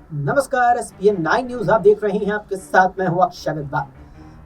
नमस्कार। ESPN 9 news आप देख रहे हैं। आपके साथ मैं हूं अक्षय अग्रवाल।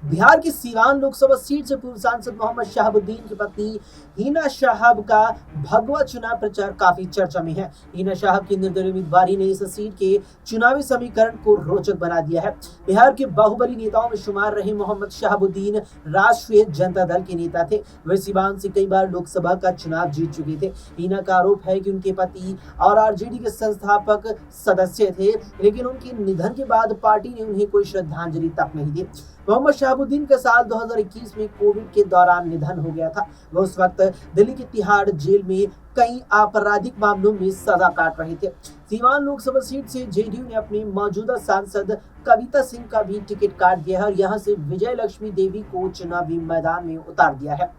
बिहार की सीवान लोकसभा सीट से पूर्व सांसद मोहम्मद शहाबुद्दीन की पत्नी हिना शहाब का भगवा चुनाव प्रचार काफी चर्चा में है। हिना शहाब की निर्दलीय उम्मीदवारी ने इस सीट के चुनावी समीकरण को रोचक बना दिया है। बिहार के बाहुबली नेताओं में शुमार रहे मोहम्मद शहाबुद्दीन राष्ट्रीय जनता दल के नेता थे। वे सीवान से कई बार लोकसभा का चुनाव जीत चुके थे। हिना का आरोप है कि उनके पति और आरजेडी के संस्थापक सदस्य थे, लेकिन उनके निधन के बाद पार्टी ने उन्हें कोई श्रद्धांजलि तक नहीं दी। मोहम्मद शहाबुद्दीन का साल 2021 में कोविड के दौरान निधन हो गया था। वह उस वक्त दिल्ली की तिहाड़ जेल में कई आपराधिक मामलों में सजा काट रहे थे। सीवान लोकसभा सीट से जेडीयू ने अपनी मौजूदा सांसद कविता सिंह का भी टिकट काट दिया है और यहां से विजय लक्ष्मी देवी को चुनावी मैदान में उतार दिया है।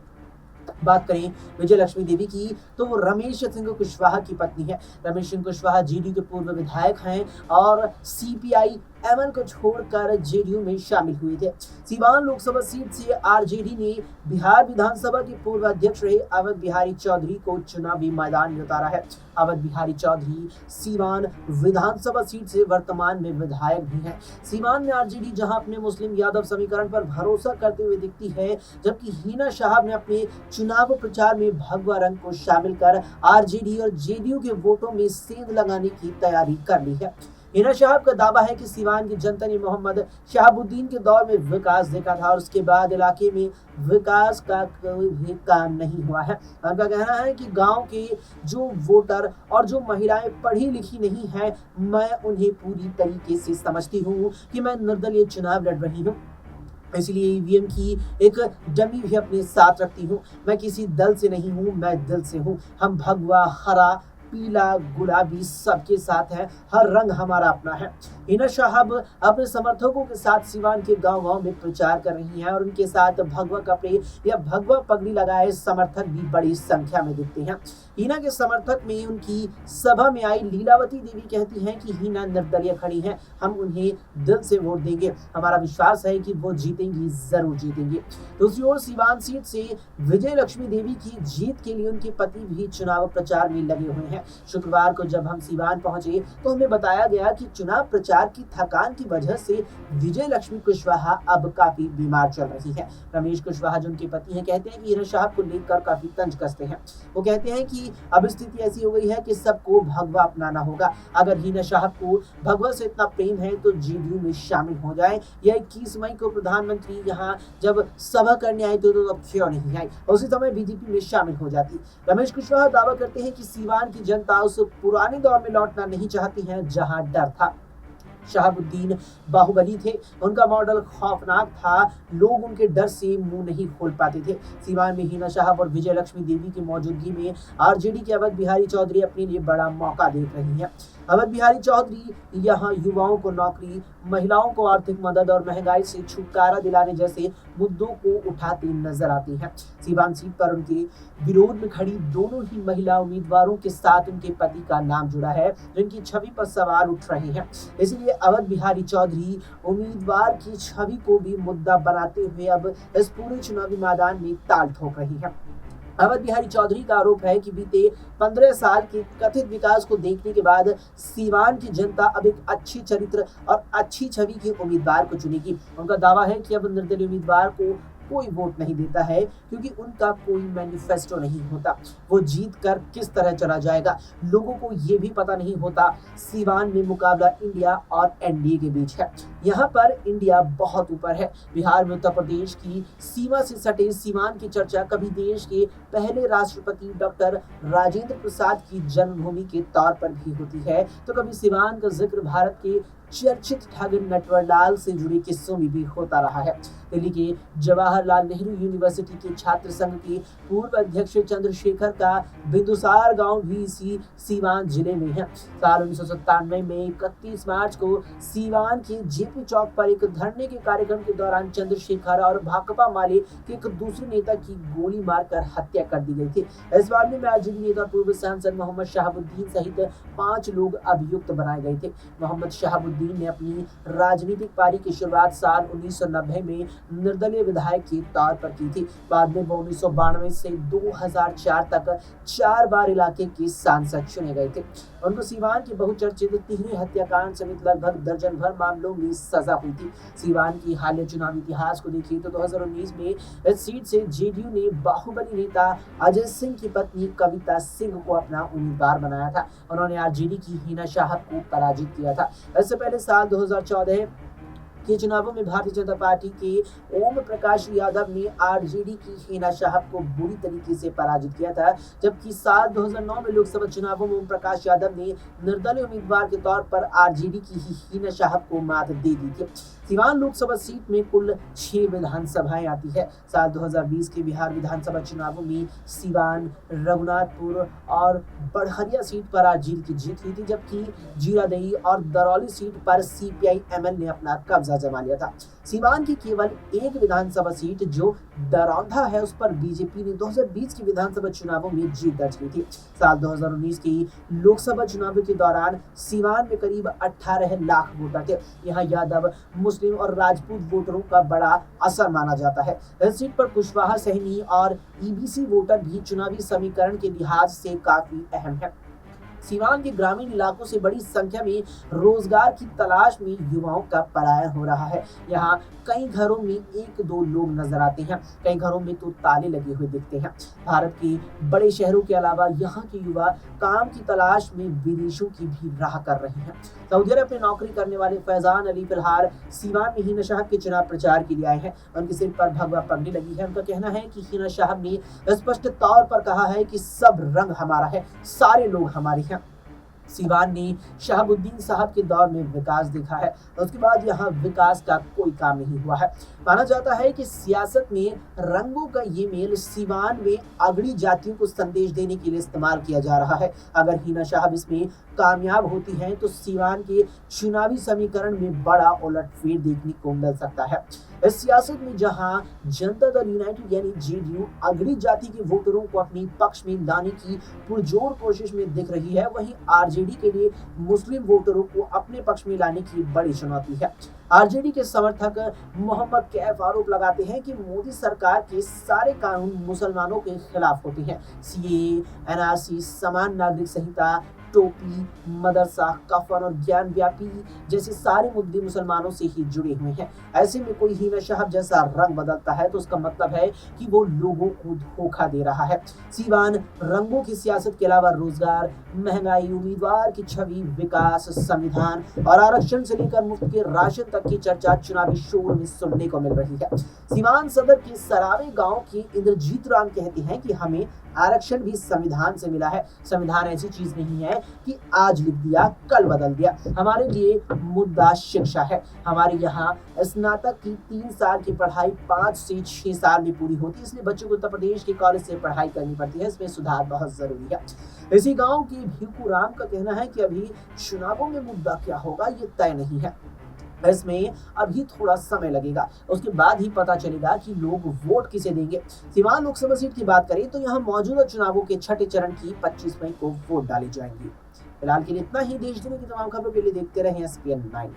बात करें विजय लक्ष्मी देवी की, तो वो रमेश सिंह कुशवाहा की पत्नी है। रमेश सिंह कुशवाहा जेडीयू के पूर्व विधायक हैं और सीपीआई एमएन को छोड़कर जेडीयू में शामिल हुए थे। सीवान लोकसभा सीट से आरजेडी ने बिहार विधानसभा के पूर्व अध्यक्ष रहे अवध बिहारी चौधरी को चुनावी मैदान में उतारा है। अवध बिहारी चौधरी सीवान विधानसभा सीट से वर्तमान में विधायक भी हैं। सीवान में आरजेडी जहां अपने मुस्लिम यादव समीकरण पर भरोसा करते हुए दिखती है, जबकि हिना शहाब ने अपने चुनाव प्रचार में भगवा रंग को शामिल कर आरजेडी और जेडीयू के वोटों में सेंध लगाने की तैयारी कर ली है। हिना शहाब का दावा है कि सीवान की जनता ने मोहम्मद शहाबुद्दीन के दौर में विकास देखा था और उसके बाद इलाके में विकास का कोई भी काम नहीं हुआ है। उनका कहना है कि गांव के जो वोटर और जो महिलाएं पढ़ी लिखी नहीं है, मैं उन्हें पूरी तरीके से समझती हूँ कि मैं निर्दलीय चुनाव लड़ रही हूँ, इसलिए ईवीएम की एक डमी भी अपने साथ रखती हूँ। मैं किसी दल से नहीं हूँ, मैं दिल से हूँ। हम भगवा, हरा, पीला, गुलाबी सबके साथ है, हर रंग हमारा अपना है। हिना शहाब अपने समर्थकों के साथ सीवान के गांव-गांव में प्रचार कर रही हैं और उनके साथ भगवा कपड़े या भगवा पगड़ी लगाए समर्थक भी बड़ी संख्या में दिखते हैं। हिना के समर्थक में उनकी सभा में आई लीलावती देवी कहती हैं कि हिना निर्दलीय खड़ी हैं, हम उन्हें दिल से वोट देंगे, हमारा विश्वास है कि वो जीतेंगी, जरूर जीतेंगे। दूसरी ओर सीवान सीट से विजय लक्ष्मी देवी की जीत के लिए उनके पति भी चुनाव प्रचार में लगे हुए हैं। शुक्रवार को जब हम सीवान पहुंचे तो हमें बताया गया कि चुनाव प्रचार की थकान की वजह से विजय लक्ष्मी कुशवाहा अब काफी बीमार चल रही है। रमेश कुशवाहा जो उनके पति हैं, कहते हैं कि हिना शहाब को लेकर काफी तंज कसते हैं। वो कहते हैं कि अब स्थिति ऐसी हो गई है कि सबको भगवा अपनाना होगा। अगर हिना शहाब को भगवा से इतना प्रेम है तो जेडीयू में शामिल हो जाए। यह 21 मई को प्रधानमंत्री यहाँ जब सभा करने आए तो अब क्यों नहीं आई, उसी समय बीजेपी में शामिल हो जाती। रमेश कुशवाहा दावा करते हैं कि सीवान की जनता उस पुराने दौर में लौटना नहीं चाहती है जहां डर था। शहाबुद्दीन बाहुबली थे, उनका मॉडल खौफनाक था, लोग उनके डर से मुंह नहीं खोल पाते थे। सीवान में हिना शहाब और विजय लक्ष्मी देवी की मौजूदगी में आरजेडी के अवध बिहारी चौधरी अपने लिए बड़ा मौका देख रही है। अवध बिहारी चौधरी यहाँ युवाओं को नौकरी, महिलाओं को आर्थिक मदद और महंगाई से छुटकारा दिलाने जैसे मुद्दों को उठाते नजर आती हैं। सीवान सीट पर उनके विरोध में खड़ी दोनों ही महिला उम्मीदवारों के साथ उनके पति का नाम जुड़ा है, जिनकी छवि पर सवाल उठ रहे हैं। इसलिए अवध बिहारी चौधरी उम्मीदवार की छवि को भी मुद्दा बनाते हुए अब इस पूरे चुनावी मैदान में ताल ठोक रही है। अवध बिहारी चौधरी का आरोप है कि बीते 15 साल के कथित विकास को देखने के बाद सीवान की जनता अब एक अच्छी चरित्र और अच्छी छवि के उम्मीदवार को चुनेगी। उनका दावा है कि अब निर्दलीय उम्मीदवार को कोई वोट नहीं देता है क्योंकि उनका कोई मैनिफेस्टो नहीं होता। वो जीत कर किस तरह चला जाएगा, लोगों को ये भी पता नहीं होता। सीवान में मुकाबला इंडिया और एनडीए के बीच है। यहाँ पर इंडिया बहुत ऊपर है। बिहार में उत्तर प्रदेश की सीमा से सटे सीवान की चर्चा कभी देश के पहले राष्ट्रपति डॉक्टर राजेंद्र प्रसाद की जन्मभूमि के तौर पर भी होती है, तो कभी सीवान का जिक्र भारत के चर्चित ठाकुर नटवरलाल से जुड़े किस्सों में भी होता रहा है। दिल्ली के जवाहरलाल नेहरू यूनिवर्सिटी के छात्र संघ के पूर्व अध्यक्ष चंद्रशेखर का बिंदुसार गांव भी इसी सीवान जिले में है। साल 1997 में 31 मार्च को सीवान के जेपी चौक पर एक धरने के कार्यक्रम के दौरान चंद्रशेखर और भाकपा माले के एक दूसरे नेता की गोली मारकर हत्या कर दी गई थी। इस मामले में आरजेडी नेता पूर्व सांसद मोहम्मद शहाबुद्दीन सहित 5 लोग अभियुक्त बनाए गए थे। मोहम्मद शहाबुद्दीन शहाबुद्दीन ने अपनी राजनीतिक पारी की शुरुआत साल 1990 में निर्दलीय विधायक के तौर पर की थी। बाद में वो 1992 से 2004 तक 4 बार इलाके के सांसद चुने गए थे। उनको सीवान के बहुचर्चित टिहरी हत्याकांड समेत लगभग दर्जन भर मामलों में सजा हुई थी। सीवान की हालिया चुनावी इतिहास को देखिए तो 2019 में इस सीट से जेडीयू ने बाहुबली नेता अजय सिंह की पत्नी कविता सिंह को अपना उम्मीदवार बनाया था। उन्होंने आरजेडी की हिना शाहब को पराजित किया था। इससे पहले साल 2014 के चुनावों में भारतीय जनता पार्टी के ओम प्रकाश यादव ने आरजेडी की हिना शाहब को बुरी तरीके से पराजित किया था, जबकि साल 2009 में लोकसभा चुनावों में ओम प्रकाश यादव ने निर्दलीय उम्मीदवार के तौर पर आरजेडी की हिना शाहब को मात दे दी थी। सीवान लोकसभा सीट में कुल 6 विधानसभाएं आती है। साल 2020 के बिहार विधानसभा चुनावों में सीवान, रघुनाथपुर और बड़हरिया सीट पर आरजेडी की जीत हुई थी, जबकि जीरादेई और दरौली सीट पर सीपीआई-एमएल ने अपना कब्जा जमा लिया था। सीवान की केवल एक विधानसभा सीट जो दरौंधा है, उस पर बीजेपी ने 2020 के विधानसभा चुनावों में जीत दर्ज की थी। साल 2019 की लोकसभा चुनावों के दौरान सीवान में करीब 18 लाख वोटर थे। यहाँ यादव, मुस्लिम और राजपूत वोटरों का बड़ा असर माना जाता है। इस सीट पर कुशवाहा, सहनी और ईबीसी वोटर भी चुनावी समीकरण के लिहाज से काफी अहम है। सीवान के ग्रामीण इलाकों से बड़ी संख्या में रोजगार की तलाश में युवाओं का पलायन हो रहा है। यहाँ कई घरों में 1-2 लोग नजर आते हैं, कई घरों में तो ताले लगे हुए दिखते हैं। भारत के बड़े शहरों के अलावा यहाँ के युवा काम की तलाश में विदेशों की भी राह कर रहे हैं। सऊदी अरब में नौकरी करने वाले फैजान अली फिलहाल सीवान में हिना शाहब के चुनाव प्रचार के लिए आए हैं। उनके सिर पर भगवा पगड़ी लगी है। उनका कहना है कि हिना शाहब ने स्पष्ट तौर पर कहा है कि सब रंग हमारा है, सारे लोग हमारे हैं। सीवान ने शहाबुद्दीन साहब के दौर में विकास देखा है, उसके बाद यहाँ विकास का कोई काम नहीं हुआ है। माना जाता है कि सियासत में रंगों का ये मेल सीवान में अगड़ी जातियों को संदेश देने के लिए इस्तेमाल किया जा रहा है। अगर हिना शाहब इसमें कामयाब होती हैं तो सीवान के चुनावी समीकरण में बड़ा उलटफेर देखने को मिल सकता है। इस सियासत में जहां जनता दल यूनाइटेड यानी जेडीयू अगड़ी जाति के वोटरों को अपने पक्ष में लाने की पुरजोर कोशिश में दिख रही है, वहीं आरजेडी के लिए मुस्लिम वोटरों को अपने पक्ष में लाने की बड़ी चुनौती है। आरजेडी के समर्थक मोहम्मद कैफ आरोप लगाते हैं कि मोदी सरकार के सारे कानून मुसलमानों के खिलाफ होते हैं। सीएए, एनआरसी, समान नागरिक संहिता, टोपी, मदरसा, कफन और ज्ञान व्यापी जैसे सारे मुद्दे मुसलमानों से ही जुड़े हुए हैं। ऐसे में कोई हिना शाहब जैसा रंग बदलता है तो उसका मतलब है कि वो लोगों को धोखा दे रहा है। सीवान रंगों की सियासत के अलावा रोजगार, महंगाई, उम्मीदवार की छवि, विकास, संविधान और आरक्षण से लेकर मुफ्त के राशन तक की चर्चा चुनावी शोर में सुनने को मिल रही है। सीवान सदर के सरावे गांव के इंद्रजीत राम कहते हैं कि हमें आरक्षण भी संविधान से मिला है। संविधान ऐसी चीज नहीं है कि आज लिख दिया कल बदल दिया। हमारे लिए मुद्दा शिक्षा है। हमारे यहाँ स्नातक की 3 साल की पढ़ाई 5 से 6 साल में पूरी होती है, इसलिए बच्चों को उत्तर प्रदेश के कॉलेज से पढ़ाई करनी पड़ती है। इसमें सुधार बहुत जरूरी है। इसी गांव के भिकू राम का कहना है कि अभी चुनावों में मुद्दा क्या होगा ये तय नहीं है, इसमें अभी थोड़ा समय लगेगा, उसके बाद ही पता चलेगा कि लोग वोट किसे देंगे। सीवान लोकसभा सीट की बात करें तो यहाँ मौजूदा चुनावों के छठे चरण की 25 मई को वोट डाले जाएंगे। फिलहाल के लिए इतना ही। देश दुनिया की तमाम खबरों के लिए देखते रहें SPN 9।